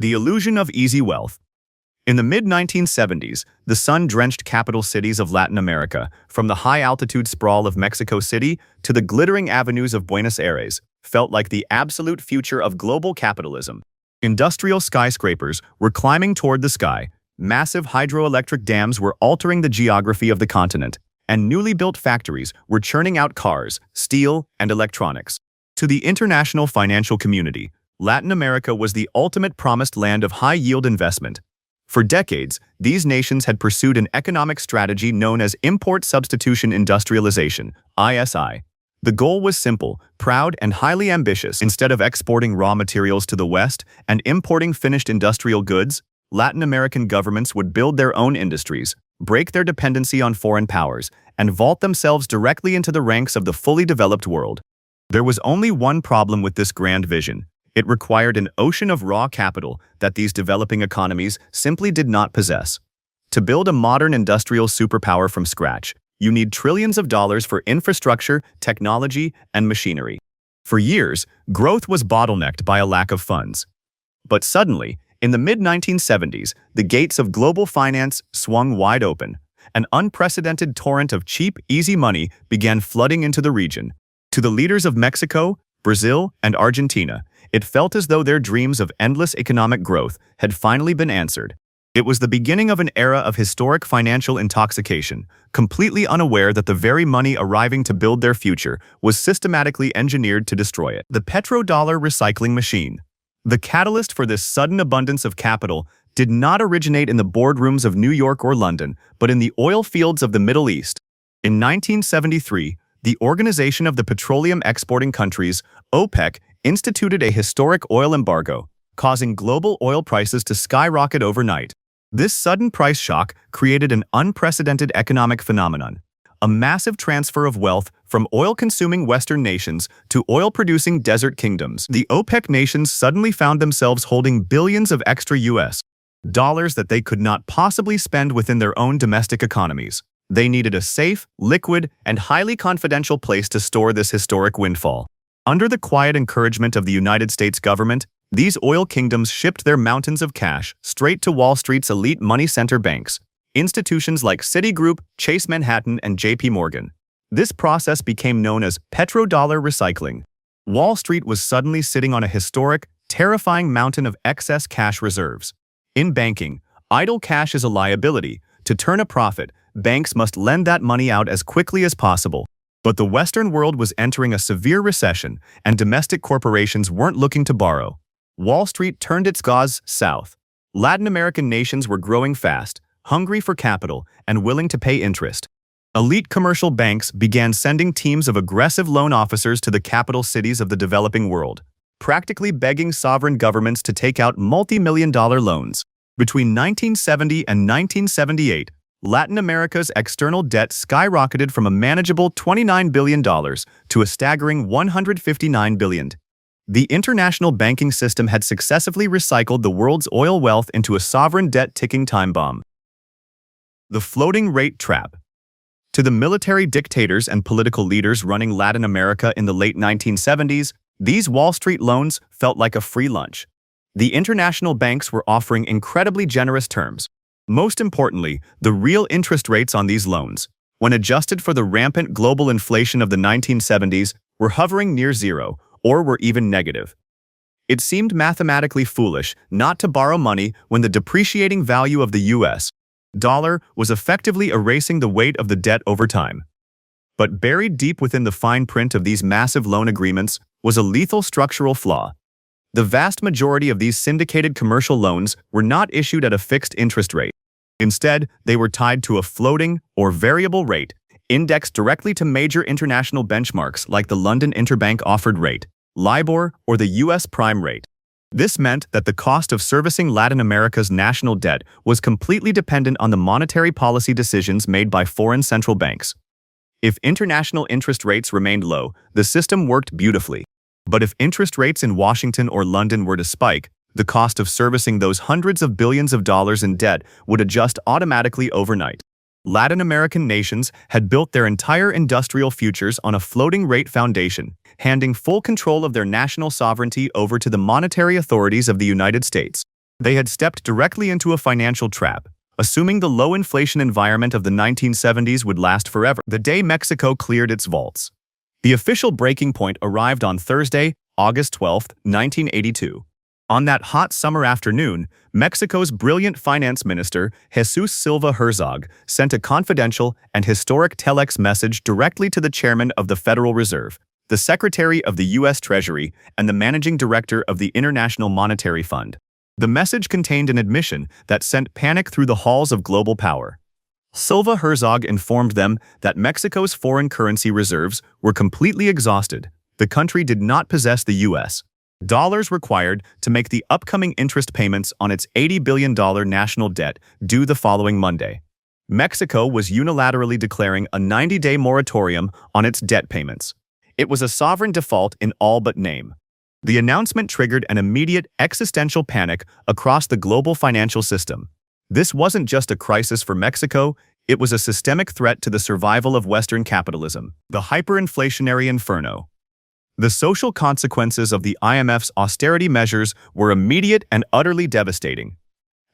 The illusion of easy wealth. In the mid-1970s, the sun-drenched capital cities of Latin America, from the high-altitude sprawl of Mexico City to the glittering avenues of Buenos Aires, felt like the absolute future of global capitalism. Industrial skyscrapers were climbing toward the sky, massive hydroelectric dams were altering the geography of the continent, and newly built factories were churning out cars, steel, and electronics. To the international financial community, Latin America was the ultimate promised land of high-yield investment. For decades, these nations had pursued an economic strategy known as import substitution industrialization, ISI. The goal was simple, proud, and highly ambitious. Instead of exporting raw materials to the West and importing finished industrial goods, Latin American governments would build their own industries, break their dependency on foreign powers, and vault themselves directly into the ranks of the fully developed world. There was only one problem with this grand vision. It required an ocean of raw capital that these developing economies simply did not possess. To build a modern industrial superpower from scratch, you need trillions of dollars for infrastructure, technology, and machinery. For years, growth was bottlenecked by a lack of funds. But suddenly, in the mid-1970s, the gates of global finance swung wide open. An unprecedented torrent of cheap, easy money began flooding into the region. To the leaders of Mexico, Brazil, and Argentina, it felt as though their dreams of endless economic growth had finally been answered. It was the beginning of an era of historic financial intoxication, completely unaware that the very money arriving to build their future was systematically engineered to destroy it. The petrodollar recycling machine. The catalyst for this sudden abundance of capital did not originate in the boardrooms of New York or London, but in the oil fields of the Middle East. In 1973, the Organization of the Petroleum Exporting Countries, OPEC, instituted a historic oil embargo, causing global oil prices to skyrocket overnight. This sudden price shock created an unprecedented economic phenomenon, a massive transfer of wealth from oil-consuming Western nations to oil-producing desert kingdoms. The OPEC nations suddenly found themselves holding billions of extra US dollars that they could not possibly spend within their own domestic economies. They needed a safe, liquid, and highly confidential place to store this historic windfall. Under the quiet encouragement of the United States government, these oil kingdoms shipped their mountains of cash straight to Wall Street's elite money center banks, institutions like Citigroup, Chase Manhattan, and JP Morgan. This process became known as petrodollar recycling. Wall Street was suddenly sitting on a historic, terrifying mountain of excess cash reserves. In banking, idle cash is a liability. To turn a profit, banks must lend that money out as quickly as possible. But the Western world was entering a severe recession, and domestic corporations weren't looking to borrow. Wall Street turned its gaze south. Latin American nations were growing fast, hungry for capital, and willing to pay interest. Elite commercial banks began sending teams of aggressive loan officers to the capital cities of the developing world, practically begging sovereign governments to take out multi-million-dollar loans. Between 1970 and 1978, Latin America's external debt skyrocketed from a manageable $29 billion to a staggering $159 billion. The international banking system had successfully recycled the world's oil wealth into a sovereign debt-ticking time bomb. The floating rate trap. To the military dictators and political leaders running Latin America in the late 1970s, these Wall Street loans felt like a free lunch. The international banks were offering incredibly generous terms. Most importantly, the real interest rates on these loans, when adjusted for the rampant global inflation of the 1970s, were hovering near zero or were even negative. It seemed mathematically foolish not to borrow money when the depreciating value of the US dollar was effectively erasing the weight of the debt over time. But buried deep within the fine print of these massive loan agreements was a lethal structural flaw. The vast majority of these syndicated commercial loans were not issued at a fixed interest rate. Instead, they were tied to a floating or variable rate, indexed directly to major international benchmarks like the London Interbank Offered Rate, LIBOR, or the US prime rate. This meant that the cost of servicing Latin America's national debt was completely dependent on the monetary policy decisions made by foreign central banks. If international interest rates remained low, the system worked beautifully. But if interest rates in Washington or London were to spike, the cost of servicing those hundreds of billions of dollars in debt would adjust automatically overnight. Latin American nations had built their entire industrial futures on a floating rate foundation, handing full control of their national sovereignty over to the monetary authorities of the United States. They had stepped directly into a financial trap, assuming the low inflation environment of the 1970s would last forever. The day Mexico cleared its vaults. The official breaking point arrived on Thursday, August 12, 1982. On that hot summer afternoon, Mexico's brilliant finance minister, Jesus Silva Herzog, sent a confidential and historic telex message directly to the chairman of the Federal Reserve, the secretary of the U.S. Treasury, and the managing director of the International Monetary Fund. The message contained an admission that sent panic through the halls of global power. Silva Herzog informed them that Mexico's foreign currency reserves were completely exhausted. The country did not possess the U.S. dollars required to make the upcoming interest payments on its $80 billion national debt due the following Monday. Mexico was unilaterally declaring a 90-day moratorium on its debt payments. It was a sovereign default in all but name. The announcement triggered an immediate existential panic across the global financial system. This wasn't just a crisis for Mexico, it was a systemic threat to the survival of Western capitalism, the hyperinflationary inferno. The social consequences of the IMF's austerity measures were immediate and utterly devastating.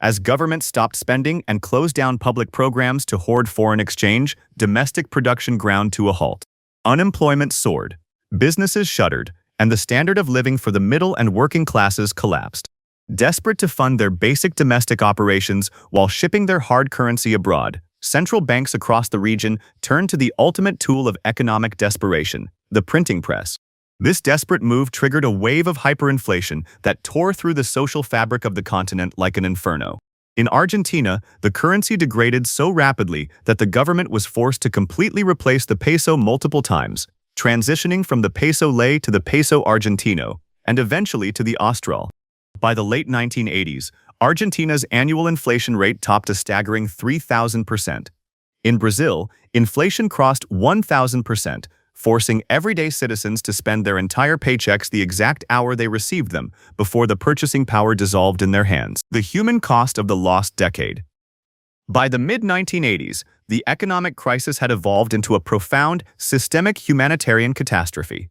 As governments stopped spending and closed down public programs to hoard foreign exchange, domestic production ground to a halt. Unemployment soared, businesses shuttered, and the standard of living for the middle and working classes collapsed. Desperate to fund their basic domestic operations while shipping their hard currency abroad, central banks across the region turned to the ultimate tool of economic desperation, the printing press. This desperate move triggered a wave of hyperinflation that tore through the social fabric of the continent like an inferno. In Argentina, the currency degraded so rapidly that the government was forced to completely replace the peso multiple times, transitioning from the peso ley to the peso argentino, and eventually to the austral. By the late 1980s, Argentina's annual inflation rate topped a staggering 3,000%. In Brazil, inflation crossed 1,000%, forcing everyday citizens to spend their entire paychecks the exact hour they received them before the purchasing power dissolved in their hands. The human cost of the lost decade. By the mid-1980s, the economic crisis had evolved into a profound, systemic humanitarian catastrophe.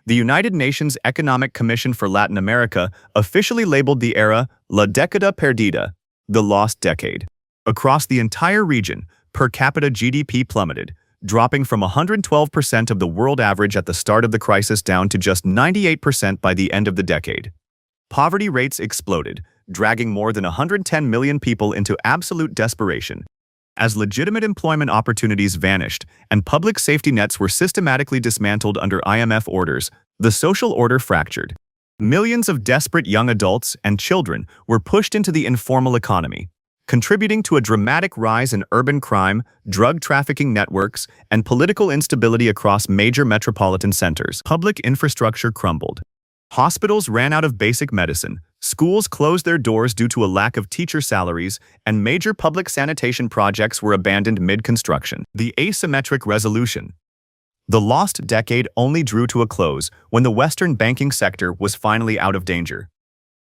The United Nations Economic Commission for Latin America officially labeled the era La Década Perdida, the lost decade. Across the entire region, per capita GDP plummeted, dropping from 112% of the world average at the start of the crisis down to just 98% by the end of the decade. Poverty rates exploded, dragging more than 110 million people into absolute desperation. As legitimate employment opportunities vanished and public safety nets were systematically dismantled under IMF orders, the social order fractured. Millions of desperate young adults and children were pushed into the informal economy, contributing to a dramatic rise in urban crime, drug trafficking networks, and political instability across major metropolitan centers. Public infrastructure crumbled. Hospitals ran out of basic medicine, schools closed their doors due to a lack of teacher salaries, and major public sanitation projects were abandoned mid-construction. The asymmetric resolution. The lost decade only drew to a close when the Western banking sector was finally out of danger.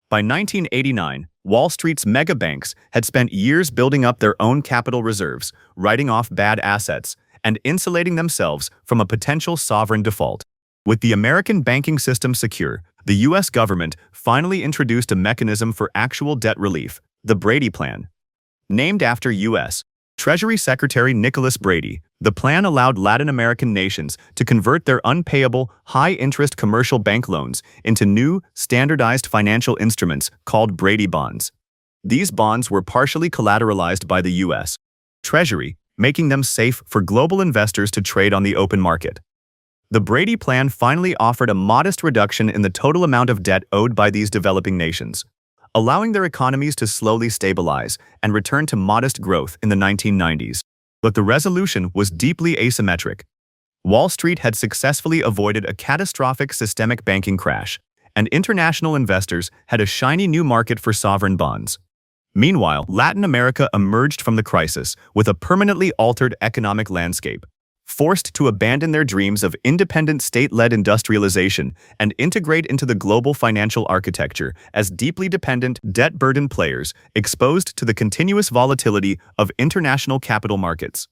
By 1989, Wall Street's mega banks had spent years building up their own capital reserves, writing off bad assets, and insulating themselves from a potential sovereign default. With the American banking system secure, the U.S. government finally introduced a mechanism for actual debt relief, the Brady Plan. Named after U.S. Treasury Secretary Nicholas Brady, the plan allowed Latin American nations to convert their unpayable, high-interest commercial bank loans into new, standardized financial instruments called Brady bonds. These bonds were partially collateralized by the U.S. Treasury, making them safe for global investors to trade on the open market. The Brady Plan finally offered a modest reduction in the total amount of debt owed by these developing nations, allowing their economies to slowly stabilize and return to modest growth in the 1990s. But the resolution was deeply asymmetric. Wall Street had successfully avoided a catastrophic systemic banking crash, and international investors had a shiny new market for sovereign bonds. Meanwhile, Latin America emerged from the crisis with a permanently altered economic landscape, forced to abandon their dreams of independent state-led industrialization and integrate into the global financial architecture as deeply dependent, debt-burdened players exposed to the continuous volatility of international capital markets.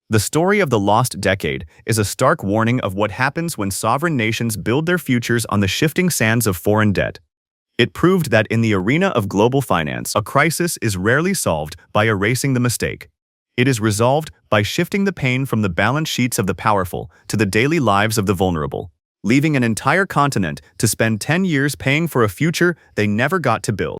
The story of the lost decade is a stark warning of what happens when sovereign nations build their futures on the shifting sands of foreign debt. It proved that in the arena of global finance, a crisis is rarely solved by erasing the mistake. It is resolved by shifting the pain from the balance sheets of the powerful to the daily lives of the vulnerable, leaving an entire continent to spend 10 years paying for a future they never got to build.